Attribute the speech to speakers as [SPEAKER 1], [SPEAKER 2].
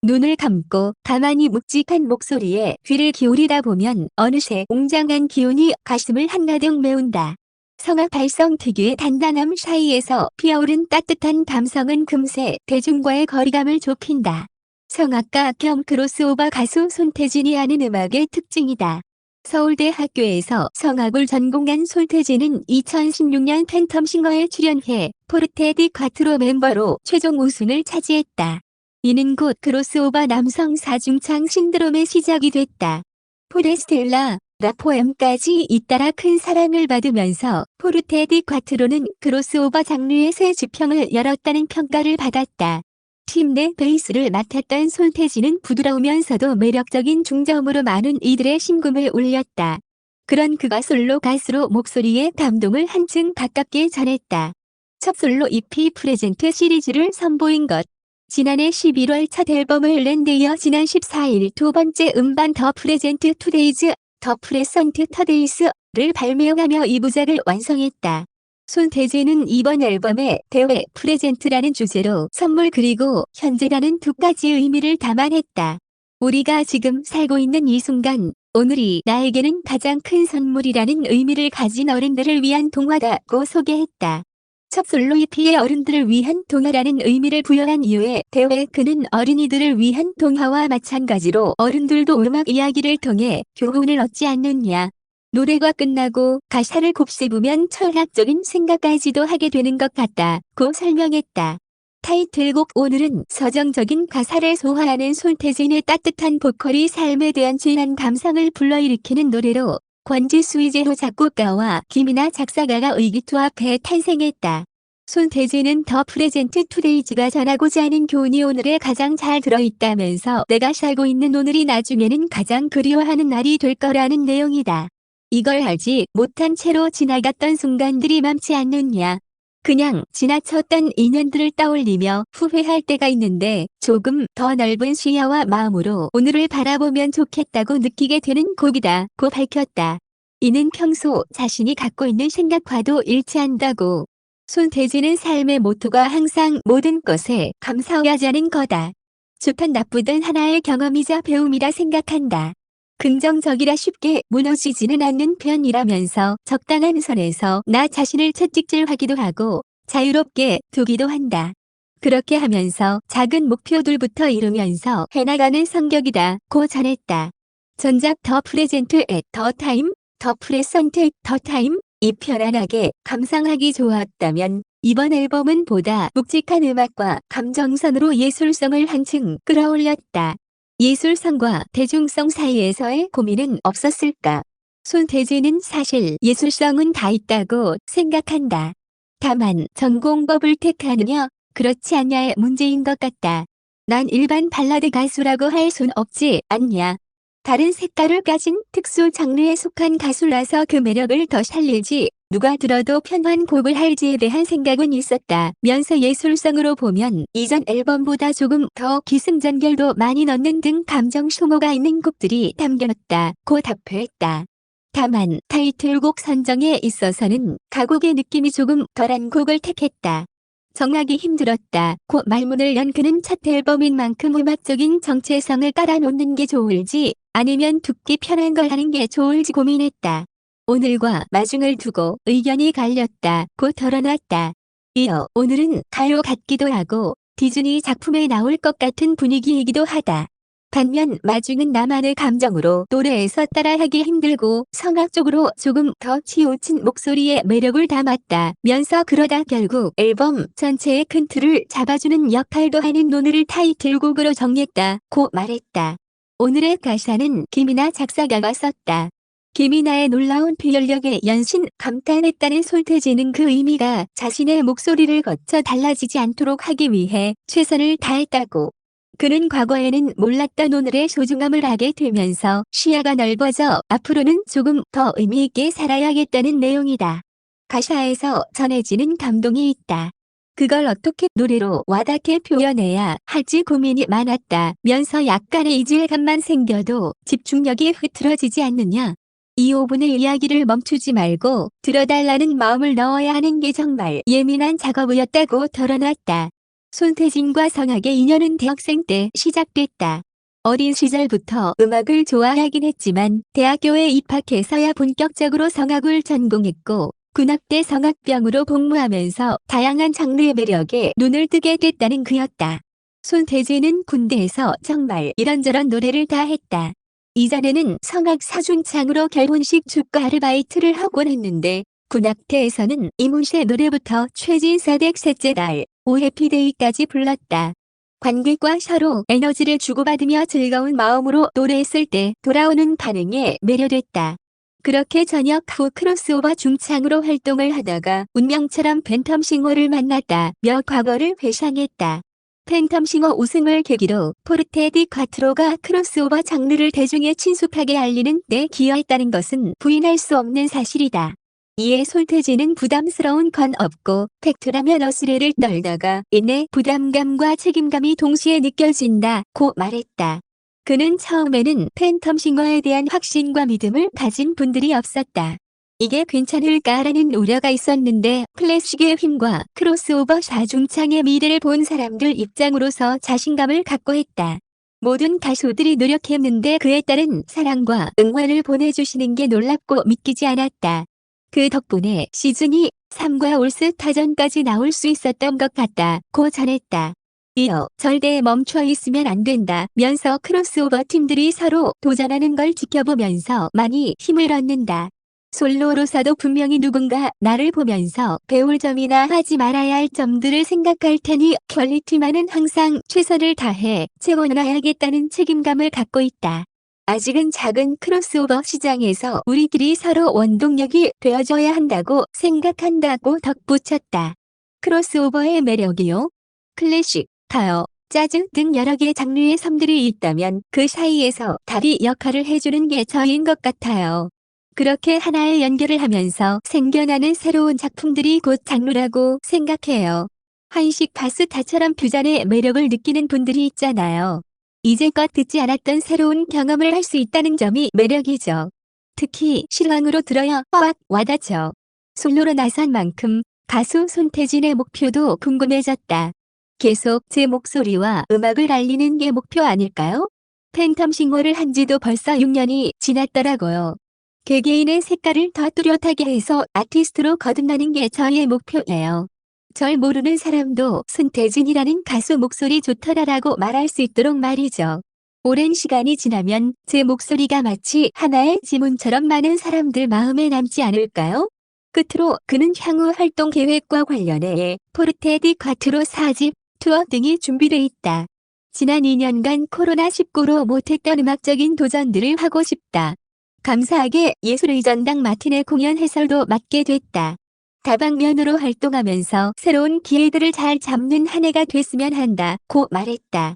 [SPEAKER 1] 눈을 감고 가만히 묵직한 목소리에 귀를 기울이다 보면 어느새 웅장한 기운이 가슴을 한가득 메운다. 성악 발성 특유의 단단함 사이에서 피어오른 따뜻한 감성은 금세 대중과의 거리감을 좁힌다. 성악가 겸 크로스오버 가수 손태진이 하는 음악의 특징이다. 서울대 학교에서 성악을 전공한 손태진은 2016년 팬텀싱어에 출연해 포르테 디 콰트로 멤버로 최종 우승을 차지했다. 이는 곧 크로스오버 남성 사중창 신드롬의 시작이 됐다. 포레스텔라, 라포엠까지 잇따라 큰 사랑을 받으면서 포르테 디 콰트로는 크로스오버 장르의 새 지평을 열었다는 평가를 받았다. 팀 내 베이스를 맡았던 손태진은 부드러우면서도 매력적인 중저음으로 많은 이들의 심금을 울렸다. 그런 그가 솔로 가수로 목소리에 감동을 한층 가깝게 전했다. 첫 솔로 EP 프레젠트 시리즈를 선보인 것. 지난해 11월 첫 앨범을 낸 데 이어 지난 14일 두 번째 음반 더 프레젠트 투데이즈, 더 프레선트 터데이스를 발매하며 2부작을 완성했다. 손태진은 이번 앨범에 대회 프레젠트라는 주제로 선물 그리고 현재라는 두 가지 의미를 담아냈다. 우리가 지금 살고 있는 이 순간, 오늘이 나에게는 가장 큰 선물이라는 의미를 가진 어른들을 위한 동화다고 소개했다. 첫 솔로 EP의 어른들을 위한 동화라는 의미를 부여한 이후에 대회 그는 어린이들을 위한 동화와 마찬가지로 어른들도 음악 이야기를 통해 교훈을 얻지 않느냐. 노래가 끝나고 가사를 곱씹으면 철학적인 생각까지도 하게 되는 것 같다고 설명했다. 타이틀곡 오늘은 서정적인 가사를 소화하는 손태진의 따뜻한 보컬이 삶에 대한 진한 감상을 불러일으키는 노래로 권지수 이재호 작곡가와 김이나 작사가가 의기투합해 탄생했다. 손태진은 더 프레젠트 투데이즈가 전하고자 하는 교훈이 오늘에 가장 잘 들어있다면서 내가 살고 있는 오늘이 나중에는 가장 그리워하는 날이 될 거라는 내용이다. 이걸 알지 못한 채로 지나갔던 순간들이 많지 않느냐. 그냥 지나쳤던 인연들을 떠올리며 후회할 때가 있는데 조금 더 넓은 시야와 마음으로 오늘을 바라보면 좋겠다고 느끼게 되는 곡이다고 밝혔다. 이는 평소 자신이 갖고 있는 생각과도 일치한다고. 손태진은 삶의 모토가 항상 모든 것에 감사하자는 거다. 좋든 나쁘든 하나의 경험이자 배움이라 생각한다. 긍정적이라 쉽게 무너지지는 않는 편이라면서 적당한 선에서 나 자신을 채찍질하기도 하고 자유롭게 두기도 한다. 그렇게 하면서 작은 목표들부터 이루면서 해나가는 성격이다고 전했다. 전작 더 프레젠트 앳 더 타임, 더 프레선트 앳 더 타임 이 편안하게 감상하기 좋았다면 이번 앨범은 보다 묵직한 음악과 감정선으로 예술성을 한층 끌어올렸다. 예술성과 대중성 사이에서의 고민은 없었을까? 손태진은 사실 예술성은 다 있다고 생각한다. 다만 전공법을 택하느냐, 그렇지 않냐의 문제인 것 같다. 난 일반 발라드 가수라고 할 순 없지 않냐. 다른 색깔을 가진 특수 장르에 속한 가수라서 그 매력을 더 살리지 누가 들어도 편한 곡을 할지에 대한 생각은 있었다면서 예술성으로 보면 이전 앨범보다 조금 더 기승전결도 많이 넣는 등 감정 소모가 있는 곡들이 담겼다고 답했다. 다만 타이틀곡 선정에 있어서는 가곡의 느낌이 조금 덜한 곡을 택했다. 정하기 힘들었다고 말문을 연 그는 첫 앨범인 만큼 음악적인 정체성을 깔아놓는 게 좋을지 아니면 듣기 편한 걸 하는 게 좋을지 고민했다. 오늘과 마중을 두고 의견이 갈렸다고 털어놨다. 이어 오늘은 가요 같기도 하고 디즈니 작품에 나올 것 같은 분위기이기도 하다. 반면 마중은 나만의 감정으로 노래에서 따라하기 힘들고 성악적으로 조금 더 치우친 목소리에 매력을 담았다면서 그러다 결국 앨범 전체의 큰 틀을 잡아주는 역할도 하는 오늘을 타이틀곡으로 정했다고 말했다. 오늘의 가사는 김이나 작사가가 썼다. 김이나의 놀라운 표현력에 연신 감탄했다는 손태진은 그 의미가 자신의 목소리를 거쳐 달라지지 않도록 하기 위해 최선을 다했다고. 그는 과거에는 몰랐던 오늘의 소중함을 알게 되면서 시야가 넓어져 앞으로는 조금 더 의미있게 살아야겠다는 내용이다. 가사에서 전해지는 감동이 있다. 그걸 어떻게 노래로 와닿게 표현해야 할지 고민이 많았다면서 약간의 이질감만 생겨도 집중력이 흐트러지지 않느냐. 이 5분의 이야기를 멈추지 말고 들어달라는 마음을 넣어야 하는 게 정말 예민한 작업이었다고 털어놨다. 손태진과 성악의 인연은 대학생 때 시작됐다. 어린 시절부터 음악을 좋아하긴 했지만 대학교에 입학해서야 본격적으로 성악을 전공했고 군악대 성악병으로 복무하면서 다양한 장르의 매력에 눈을 뜨게 됐다는 그였다. 손태진은 군대에서 정말 이런저런 노래를 다 했다. 이전에는 성악 사중창으로 결혼식 축가 아르바이트를 하곤 했는데 군악대에서는 이문세 노래부터 최진사댁 셋째 날, 오해피데이까지 불렀다. 관객과 서로 에너지를 주고받으며 즐거운 마음으로 노래했을 때 돌아오는 반응에 매료됐다. 그렇게 전역 후 크로스오버 중창으로 활동을 하다가 운명처럼 팬텀싱어를 만났다며 과거를 회상했다. 팬텀싱어 우승을 계기로 포르테 디 콰트로가 크로스오버 장르를 대중에 친숙하게 알리는 데 기여했다는 것은 부인할 수 없는 사실이다. 이에 손태진은 부담스러운 건 없고 팩트라면 어스레를 떨다가 이내 부담감과 책임감이 동시에 느껴진다고 말했다. 그는 처음에는 팬텀싱어에 대한 확신과 믿음을 가진 분들이 없었다. 이게 괜찮을까라는 우려가 있었는데 클래식의 힘과 크로스오버 사중창의 미래를 본 사람들 입장으로서 자신감을 갖고 했다. 모든 가수들이 노력했는데 그에 따른 사랑과 응원을 보내주시는 게 놀랍고 믿기지 않았다. 그 덕분에 시즌이 3과 올스타전까지 나올 수 있었던 것 같다고 전했다. 이어 절대 멈춰 있으면 안 된다면서 크로스오버 팀들이 서로 도전하는 걸 지켜보면서 많이 힘을 얻는다. 솔로로서도 분명히 누군가 나를 보면서 배울 점이나 하지 말아야 할 점들을 생각할 테니 퀄리티만은 항상 최선을 다해 채워놔야겠다는 책임감을 갖고 있다. 아직은 작은 크로스오버 시장에서 우리끼리 서로 원동력이 되어줘야 한다고 생각한다고 덧붙였다. 크로스오버의 매력이요? 클래식, 가요, 재즈 등 여러 개의 장르의 섬들이 있다면 그 사이에서 다리 역할을 해주는 게 저인 것 같아요. 그렇게 하나의 연결을 하면서 생겨나는 새로운 작품들이 곧 장르라고 생각해요. 한식 파스타처럼 퓨전의 매력을 느끼는 분들이 있잖아요. 이제껏 듣지 않았던 새로운 경험을 할 수 있다는 점이 매력이죠. 특히 실황으로 들어야 확 와닿죠. 솔로로 나선 만큼 가수 손태진의 목표도 궁금해졌다. 계속 제 목소리와 음악을 알리는 게 목표 아닐까요? 팬텀싱어를 한 지도 벌써 6년이 지났더라고요. 개개인의 색깔을 더 뚜렷하게 해서 아티스트로 거듭나는 게 저의 목표예요. 절 모르는 사람도 손태진이라는 가수 목소리 좋더라라고 말할 수 있도록 말이죠. 오랜 시간이 지나면 제 목소리가 마치 하나의 지문처럼 많은 사람들 마음에 남지 않을까요? 끝으로 그는 향후 활동 계획과 관련해 포르테 디 콰트로 4집, 투어 등이 준비돼 있다. 지난 2년간 코로나19로 못했던 음악적인 도전들을 하고 싶다. 감사하게 예술의 전당 마틴의 공연 해설도 맡게 됐다. 다방면으로 활동하면서 새로운 기회들을 잘 잡는 한 해가 됐으면 한다고 말했다.